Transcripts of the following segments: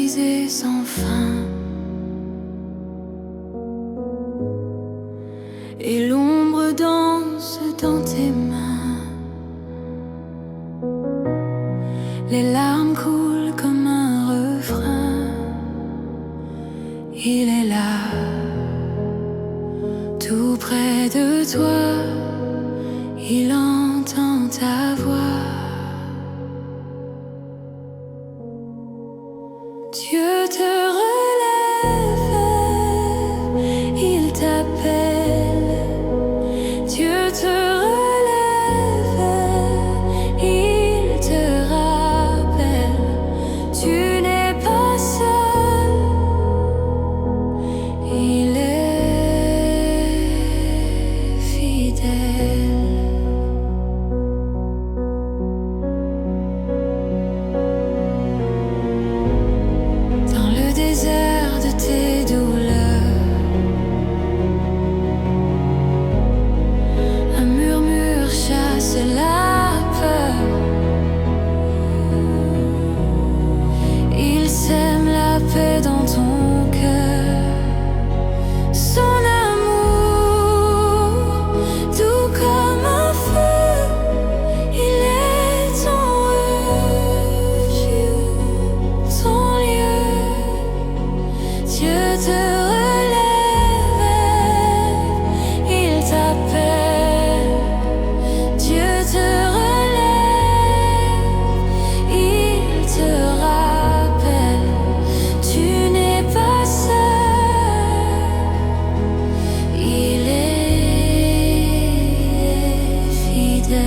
brisée sans fin. Et l'ombre danse dans tes mains. Les larmes coulent comme un refrain. Il est là, tout près de toi. Il entend ta voix. Dieu te relève, il t'appelle. Dieu te relève, il te rappelle. Tu n'es pas seul, il est fidèle. Dans le désert de tes douleurs, un murmure chasse la peur. Il sème la paix dans ton cœur. Son amour, doux comme un feu, il est ton refuge, ton lieu. Dieu te relève, il t'appelle. Dieu te relève, il te rappelle. Tu n'es pas seul, il est fidèle.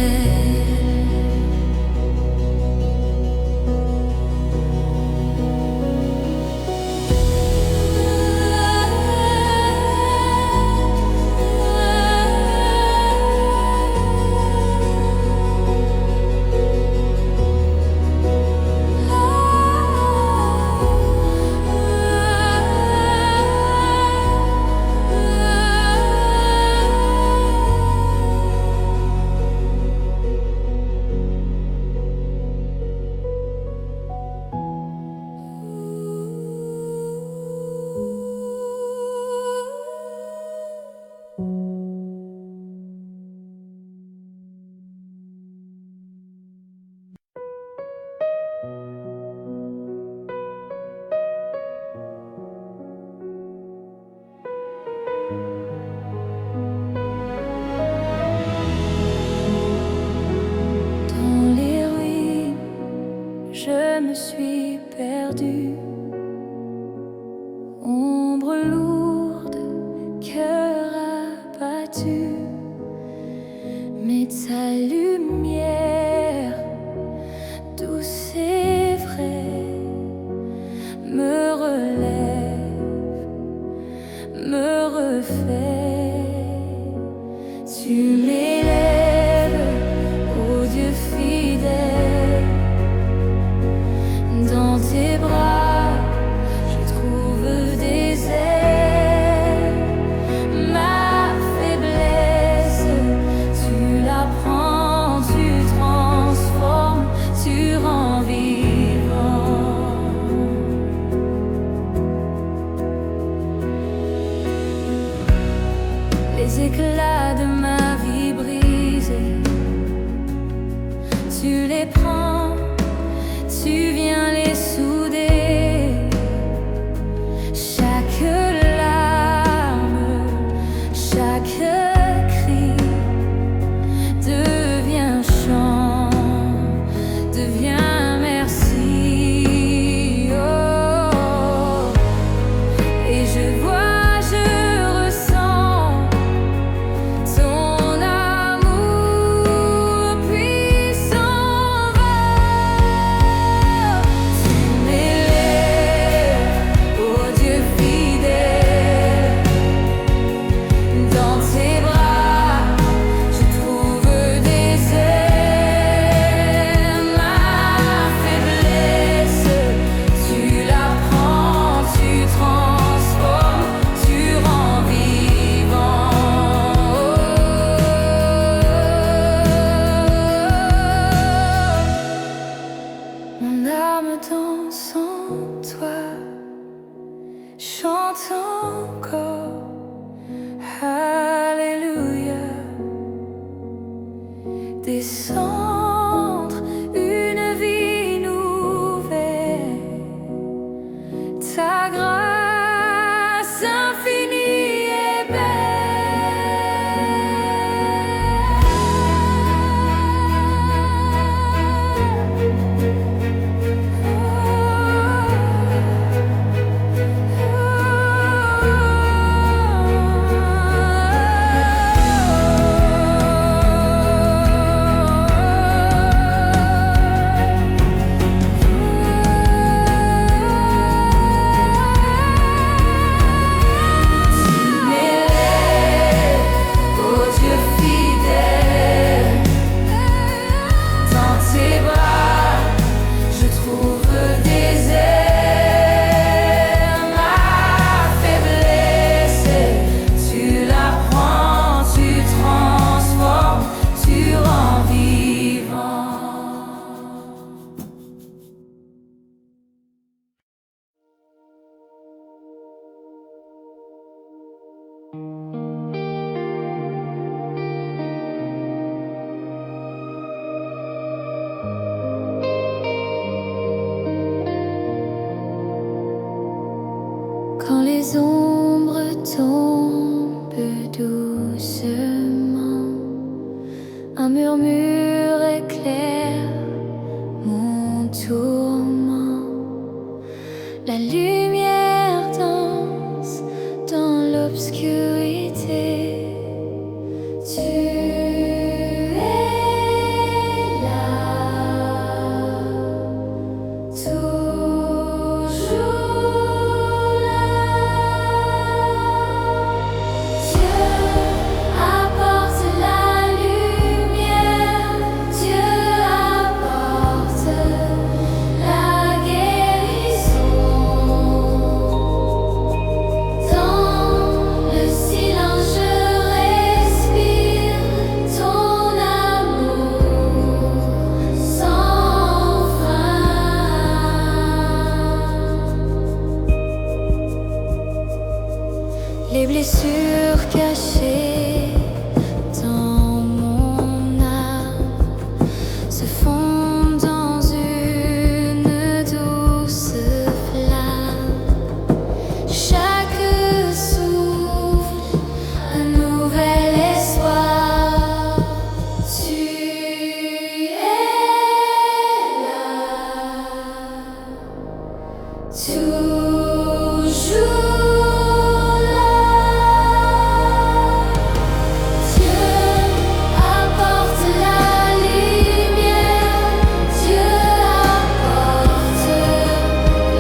Dans les ruines, je me suis perdue. Ombre lourde, cœur abattu. Mais ta lumière, douce et vraie, me relève, me refait. Tu m'élèves, ô Dieu fidèle. Dans tes bras, je trouve des ailes. Ma faiblesse, tu la prends, tu transformes, tu rends vivant. Les éclats de ma vie brisée, tu les prends, tu viens les souder. Chaque larme, chaque cri devient chant, devient merci. Oh, et je vois, je ressens ton amour puissant va les ombres tombent doucement, un murmure éclaire mon tourment. La lumière danse dans l'obscurité. Tu es là, toujours là. Dieu apporte la lumière, Dieu apporte la guérison. Dans le silence je respire ton amour sans fin. Les blessures cachées dans mon âme se fondent dans une douce flamme. Chaque souffle, un nouvel espoir. Tu es là, toujours là. Dieu apporte la lumière, Dieu apporte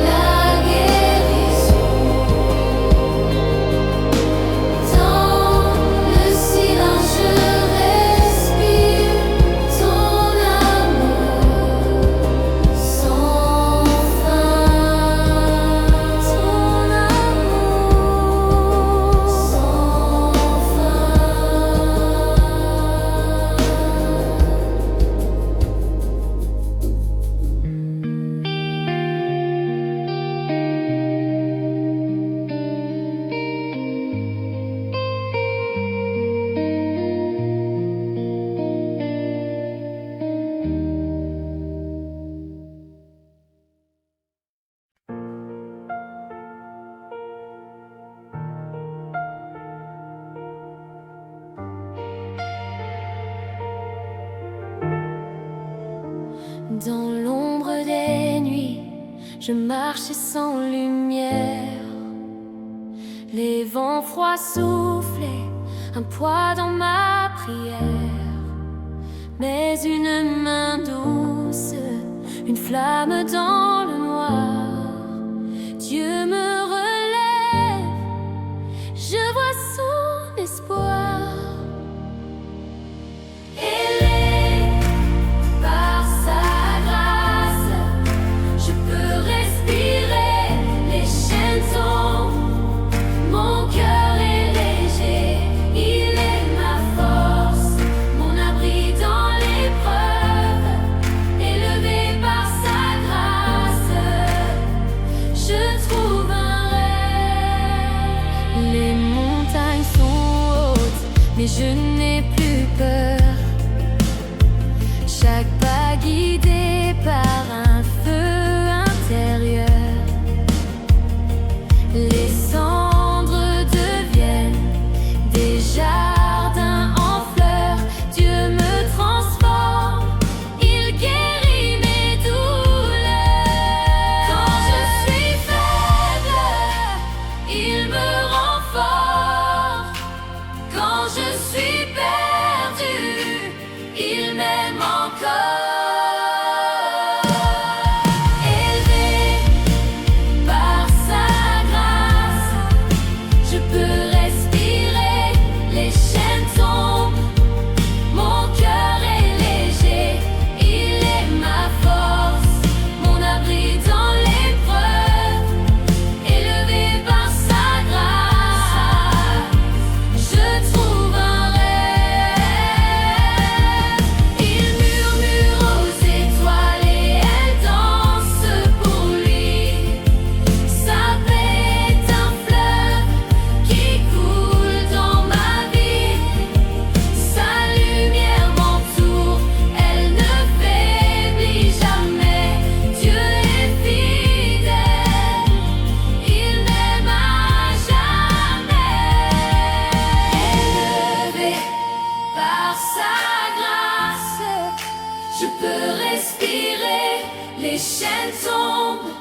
la guérison. Dans le silence je respire ton amour sans fin. Ton amour sans fin. Dans l'ombre des nuits, je marchais sans lumière. Les vents froids soufflaient, un poids dans ma prière. Mais une main douce, une flamme dans le noir. Dieu me relève, je vois son espoir. Par sa grâce, je peux respirer, les chaînes tombent, mon cœur est léger, il est ma force, mon abri dans l'épreuve, élevé par sa grâce. les chaînes tombent,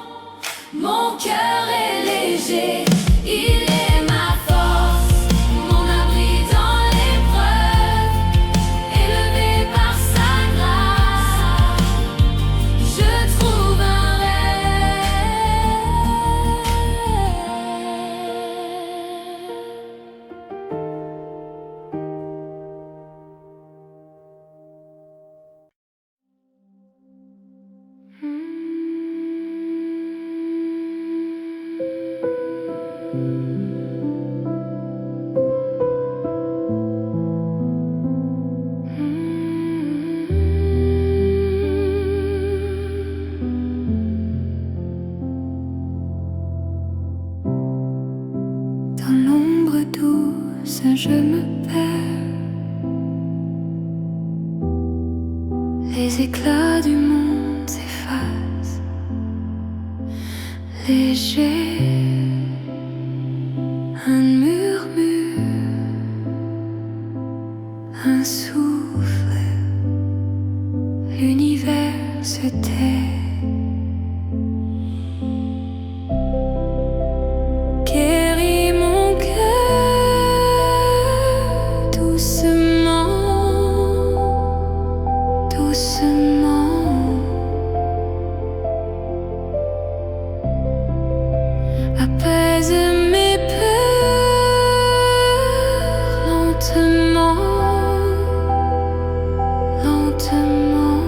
mon cœur est léger. Il est ma force, mon abri dans l'épreuve. Élevé par sa grâce, je trouve un Dans l'ombre douce, je me perds. Les éclats du monde s'effacent, léger, un murmure, un souffle, l'univers se tait. Guéris mon cœur doucement, doucement. Apaise mes peurs lentement, lentement.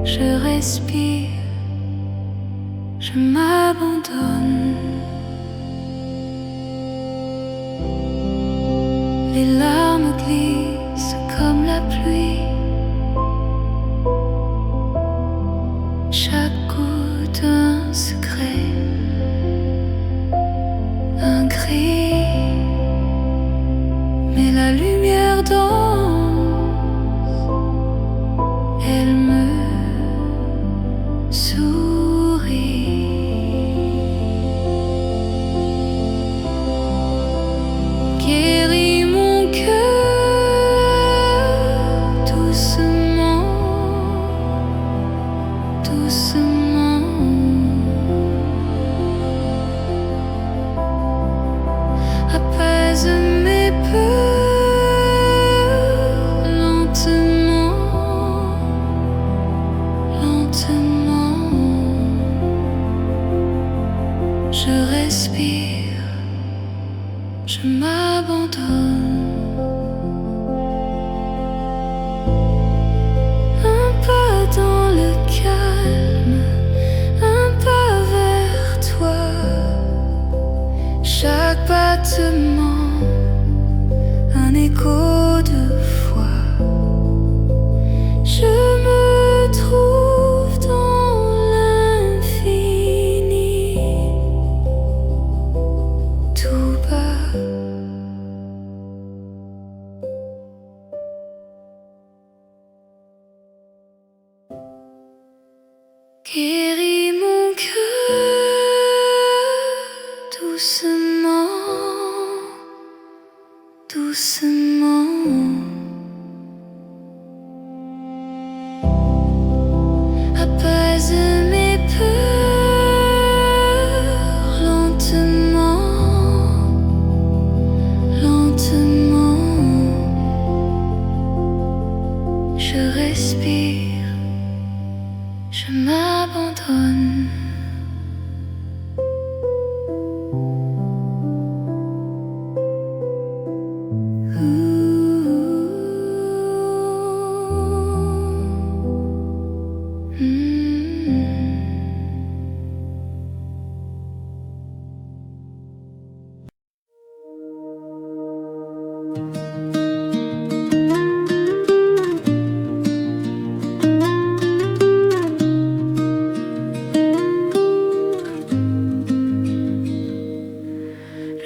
Je respire, je m'abandonne. Les larmes glissent comme la pluie. Chaque goutte un secret, un cri. Mais la lumière danse, elle me sourit. Guéris mon cœur doucement, doucement. Apaise mes peurs lentement, lentement. Je respire, je m'abandonne. Un pas dans le calme, un pas vers toi. Chaque battement, un écho de foi. Je me trouve dans l'infini, tout bas. Guéris mon cœur doucement, doucement. Apaise mes peurs lentement, lentement. Je respire, je m'abandonne.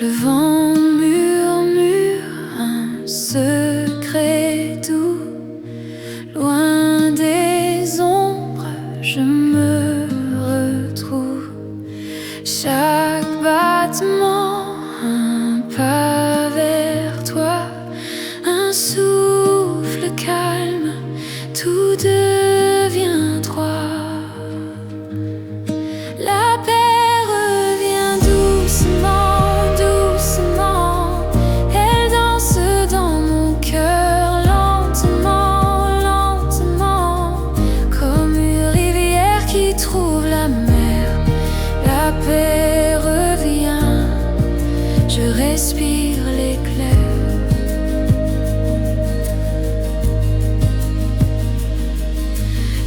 Le vent murmure un secret doux. Loin des ombres, je me retrouve. Chaque battement, un pas vers toi. Un souffle calme, tout devient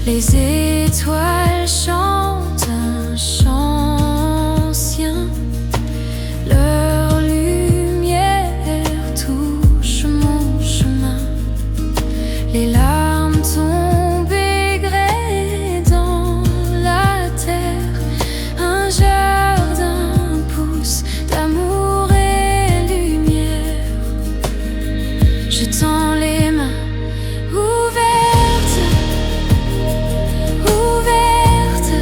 Les étoiles chantent un chant ancien. Leur lumière touche mon chemin. Les larmes tombées grès dans la terre. Un jardin pousse d'amour et lumière. Je tends les mains ouvertes, ouvertes.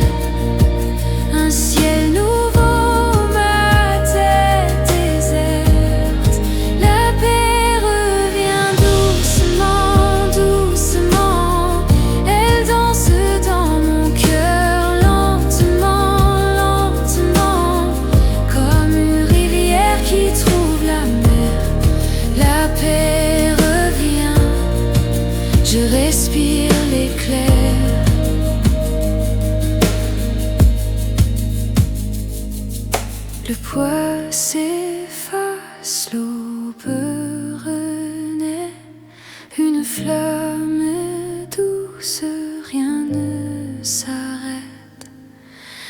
Un ciel nouveau, ma tête déserte. La paix revient doucement, doucement. Elle danse dans mon cœur lentement, lentement. Comme une rivière qui trouve la mer. La paix revient, je respire l'éclair. Le poids s'efface, l'aube renaît. Une flamme douce, rien ne s'arrête.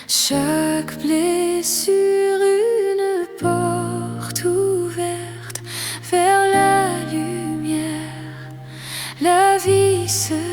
Chaque blessure, une porte ouverte vers la lumière, la vie secrète.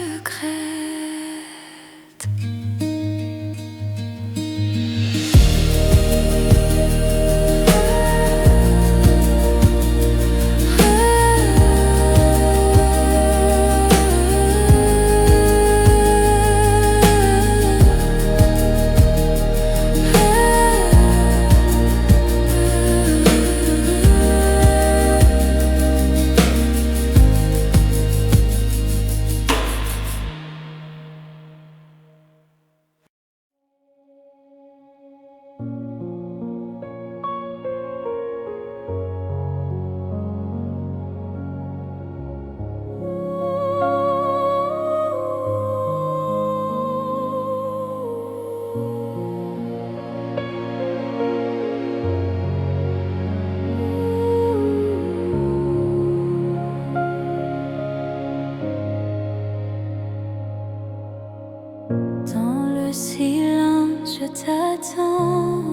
Dans le silence, je t'attends.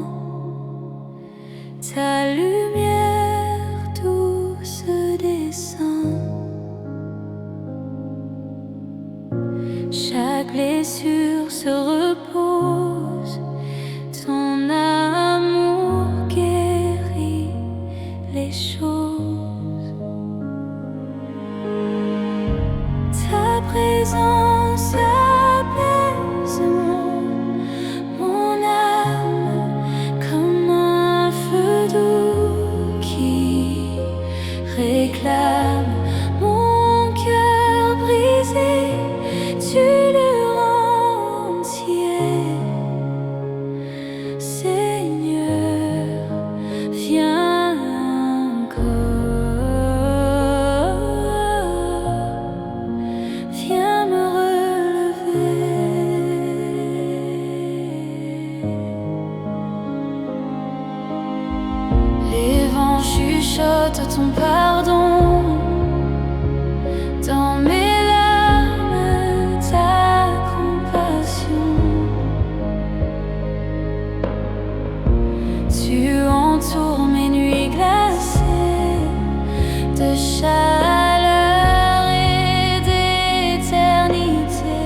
Ta lumière douce descend. Chaque blessure se repose. Ton amour guérit les choses. Ta présence apaise mon âme comme un feu doux qui réclame mon cœur brisé. Tu le rends entier. Seigneur, viens encore. Viens me relever. Les vents chuchotent ton pardon. Dans mes larmes, ta compassion. Tu entoures mes nuits glacées de chaleur et d'éternité.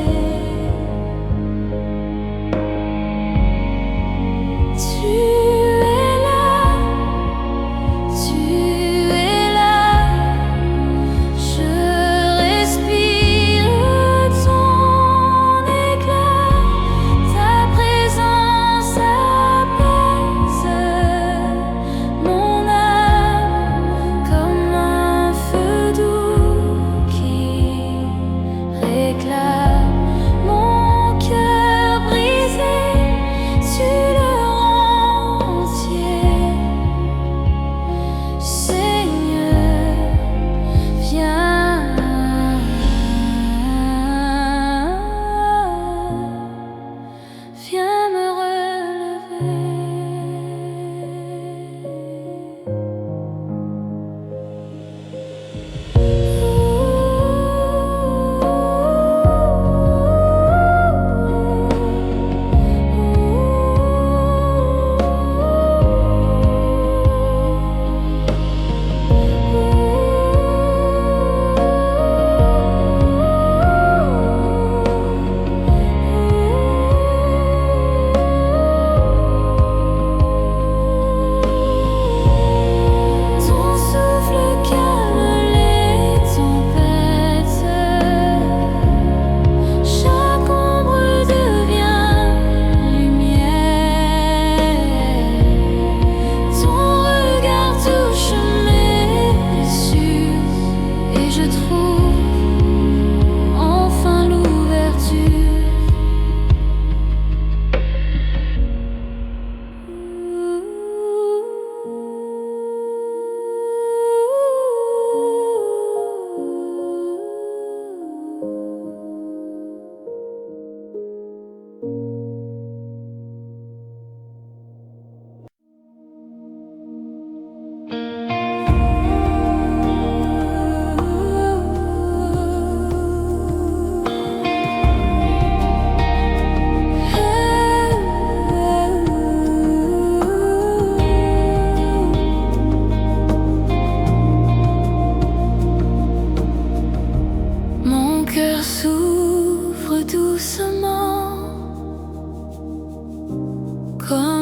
Tu es là, tu es là. Je respire ton éclat. Ta présence apaise mon âme comme un feu doux qui réclame mon cœur brisé. Tu le rends entier. Seigneur, viens. Viens me relever. doucement, comme